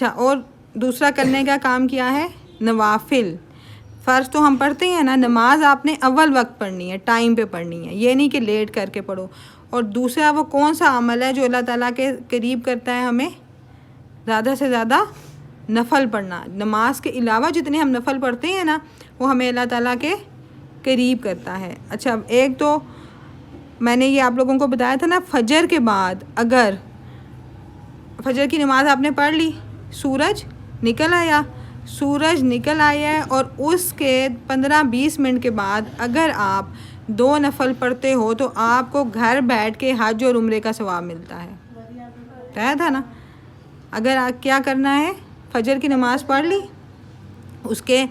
अच्छा, और दूसरा करने का काम क्या है, नवाफिल। फ़र्ज़ तो हम पढ़ते हैं ना, नमाज आपने अव्वल वक्त पढ़नी है, टाइम पे पढ़नी है, ये नहीं कि लेट करके पढ़ो। और दूसरा वो कौन सा अमल है जो अल्लाह ताला के करीब करता है हमें, ज़्यादा से ज़्यादा नफ़ल पढ़ना। नमाज के अलावा जितने हम नफ़ल पढ़ते हैं ना, वो हमें अल्लाह ताला के करीब करता है। अच्छा, एक तो मैंने ये आप लोगों को बताया था ना, फजर के बाद अगर फजर की नमाज़ आपने पढ़ ली, सूरज निकल आया, सूरज निकल आया है, और उसके 15-20 मिनट के बाद अगर आप 2 नफ़ल पढ़ते हो तो आपको घर बैठ के हज और उम्रे का सवाब मिलता है। तय था ना। अगर आप क्या करना है, फजर की नमाज़ पढ़ ली, उसके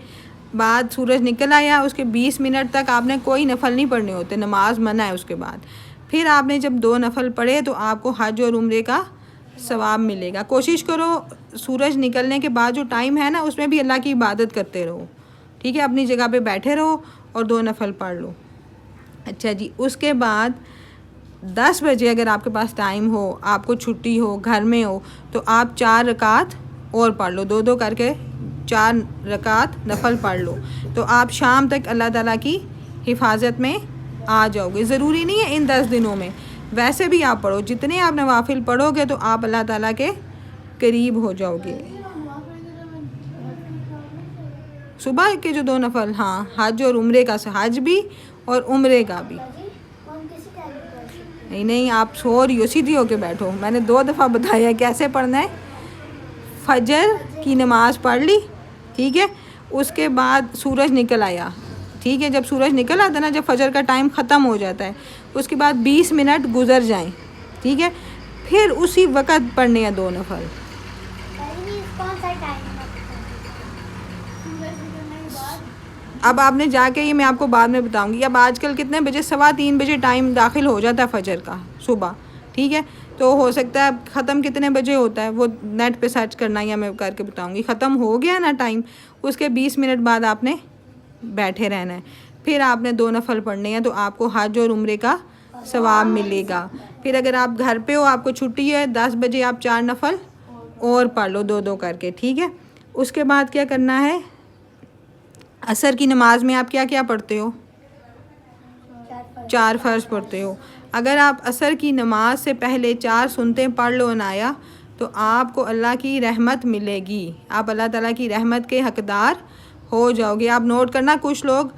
बाद सूरज निकल आया, उसके 20 मिनट तक आपने कोई नफ़ल नहीं पढ़ने होते, नमाज मना है। उसके बाद फिर आपने जब 2 नफ़ल पढ़े तो आपको हज और उम्रे का सवाब मिलेगा। कोशिश करो सूरज निकलने के बाद जो टाइम है ना, उसमें भी अल्लाह की इबादत करते रहो, ठीक है। अपनी जगह पे बैठे रहो और 2 नफ़ल पढ़ लो। अच्छा जी, उसके बाद 10 बजे अगर आपके पास टाइम हो, आपको छुट्टी हो, घर में हो, तो आप 4 रकात और पढ़ लो, 2-2 करके 4 रकात नफ़ल पढ़ लो। तो आप शाम तक अल्लाह ताला की हिफाजत में आ जाओगे। ज़रूरी नहीं है इन 10 दिनों में, वैसे भी आप पढ़ो, जितने आप नवाफिल पढ़ोगे तो आप अल्लाह ताला के करीब हो जाओगे। सुबह के जो 2 नफ़ल, हाँ, हज और उम्रे का, हज भी और उम्रे का भी। नहीं, आप सो रही हो, सीधी होके बैठो। मैंने 2 दफ़ा बताया कैसे पढ़ना है। फजर की नमाज़ पढ़ ली, ठीक है। उसके बाद सूरज निकल आया, ठीक है। जब सूरज निकल आता ना, जब फजर का टाइम ख़त्म हो जाता है, उसके बाद 20 मिनट गुजर जाएं, ठीक है। फिर उसी वक्त पढ़ने हैं 2 नफ़ल। अब आपने जाके, ये मैं आपको बाद में बताऊंगी। अब आजकल कितने बजे, 2:15 बजे टाइम दाखिल हो जाता है फजर का सुबह, ठीक है। तो हो सकता है ख़त्म कितने बजे होता है वो नेट पे सर्च करना, या मैं करके बताऊंगी। ख़त्म हो गया ना टाइम, उसके 20 मिनट बाद आपने बैठे रहना है। फिर आपने 2 नफ़ल पढ़ने हैं, तो आपको हज और उम्रे का सवाब मिलेगा। फिर अगर आप घर पे हो, आपको छुट्टी है, 10 बजे आप 4 नफ़ल और पढ़ लो, 2-2 करके, ठीक है। उसके बाद क्या करना है, असर की नमाज में आप क्या क्या पढ़ते हो, 4 फ़र्ज़ पढ़ते हो। अगर आप असर की नमाज से पहले 4 सुन्नतें पढ़ लो अनाया, तो आपको अल्लाह की रहमत मिलेगी, आप अल्लाह ताला की रहमत के हकदार हो जाओगे। आप नोट करना, कुछ लोग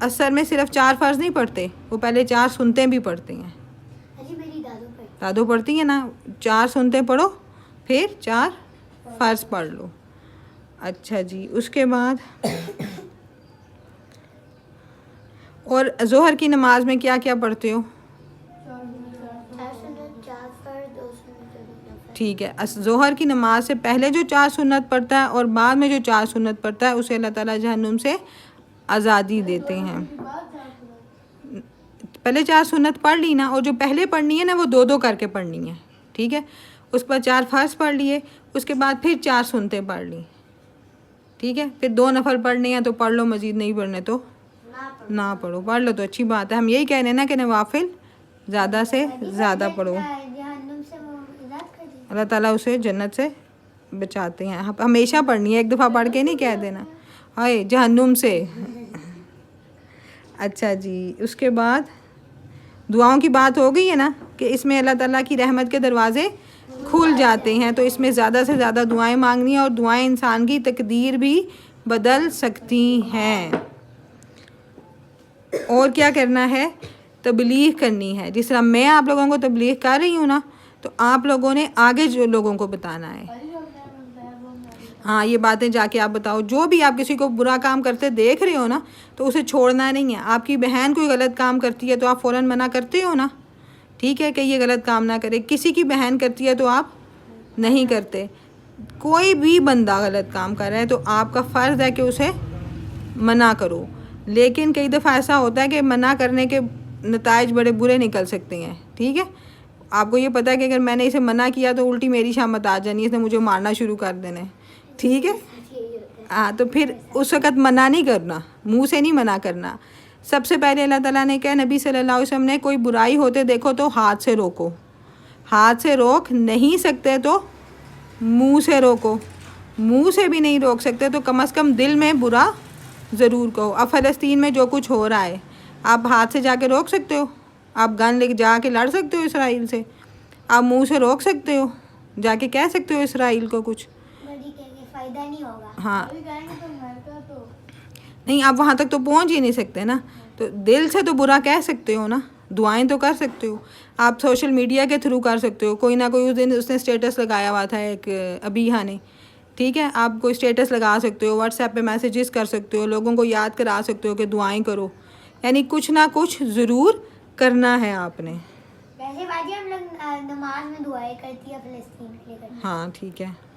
असर में सिर्फ 4 फ़र्ज़ नहीं पढ़ते, वो पहले 4 सुन्नतें भी पढ़ते हैं। दादू पढ़ती हैं ना, 4 सुन्नतें पढ़ो, फिर 4 फ़र्ज़ पढ़ लो। अच्छा जी, उसके बाद और ज़ोहर की नमाज में क्या क्या पढ़ते हो, ठीक है। ज़ोहर की नमाज से पहले जो 4 सुन्नत पढ़ता है और बाद में जो 4 सुन्नत पढ़ता है, उसे अल्लाह ताला जहन्नुम से आज़ादी देते हैं। पहले 4 सुन्नत पढ़ ली ना, और जो पहले पढ़नी है ना, वो 2-2 करके पढ़नी है, ठीक है। उस पर 4 फ़र्ज़ पढ़ लिए, उसके बाद फिर 4 सुन्नतें पढ़ ली, ठीक है। फिर 2 नफ़ल पढ़ने हैं तो पढ़ लो, मज़ीद नहीं पढ़ने तो ना पढ़ो। पढ़ लो तो अच्छी बात है। हम यही कह रहे हैं ना कि नवाफिल ज़्यादा से ज़्यादा पढ़ो, अल्लाह ताला उसे जन्नत से बचाते हैं। हमेशा पढ़नी है, एक दफ़ा पढ़ के नहीं कह देना हाय जहन्नुम से। अच्छा जी, उसके बाद दुआओं की बात हो गई है ना, कि इसमें अल्लाह ताला की रहमत के दरवाज़े खुल जाते हैं, तो इसमें ज़्यादा से ज़्यादा दुआएं मांगनी है, और दुआएं इंसान की तकदीर भी बदल सकती हैं। और क्या करना है, तबलीग करनी है। जिस तरह मैं आप लोगों को तबलीग कर रही हूँ ना, तो आप लोगों ने आगे जो लोगों को बताना है। हाँ, ये बातें जाके आप बताओ। जो भी आप किसी को बुरा काम करते देख रहे हो ना, तो उसे छोड़ना नहीं है। आपकी बहन कोई गलत काम करती है तो आप फ़ौरन मना करते हो ना, ठीक है, कि ये गलत काम ना करे। किसी की बहन करती है तो आप नहीं करते। कोई भी बंदा गलत काम कर रहा है तो आपका फ़र्ज़ है कि उसे मना करो। लेकिन कई दफ़ा ऐसा होता है कि मना करने के नताइज बड़े बुरे निकल सकते हैं, ठीक है। आपको ये पता है कि अगर मैंने इसे मना किया तो उल्टी मेरी शामत आ जानी है, इसने मुझे मारना शुरू कर देना है, ठीक है। हाँ, तो फिर उस वक़्त मना नहीं करना, मुंह से नहीं मना करना। सबसे पहले अल्लाह ताला ने कहा, नबी सल्लल्लाहु अलैहि वसल्लम ने, कोई बुराई होते देखो तो हाथ से रोको, हाथ से रोक नहीं सकते तो मुंह से रोको, मुंह से भी नहीं रोक सकते तो कम से कम दिल में बुरा ज़रूर कहो। अब फ़लस्तीन में जो कुछ हो रहा है, आप हाथ से जाके रोक सकते हो? आप गन लेके जाके लड़ सकते हो इसराइल से? आप मुंह से रोक सकते हो? जाके कह सकते हो इसराइल को कुछ? फ़ायदा नहीं होगा। हाँ, नहीं, आप वहाँ तक तो पहुँच ही नहीं सकते ना। तो दिल से तो बुरा कह सकते हो ना, दुआएं तो कर सकते हो। आप सोशल मीडिया के थ्रू कर सकते हो। कोई ना कोई उस दिन उसने स्टेटस लगाया हुआ था, एक अबीहा ने, ठीक है, आप कोई स्टेटस लगा सकते हो, व्हाट्सएप पे मैसेजेस कर सकते हो, लोगों को याद करा सकते हो कि दुआएं करो। यानी कुछ ना कुछ ज़रूर करना है आपने। वैसे बाजी हम लोग नमाज में दुआएं करती है फ़लस्तीन के लिए। हाँ ठीक है।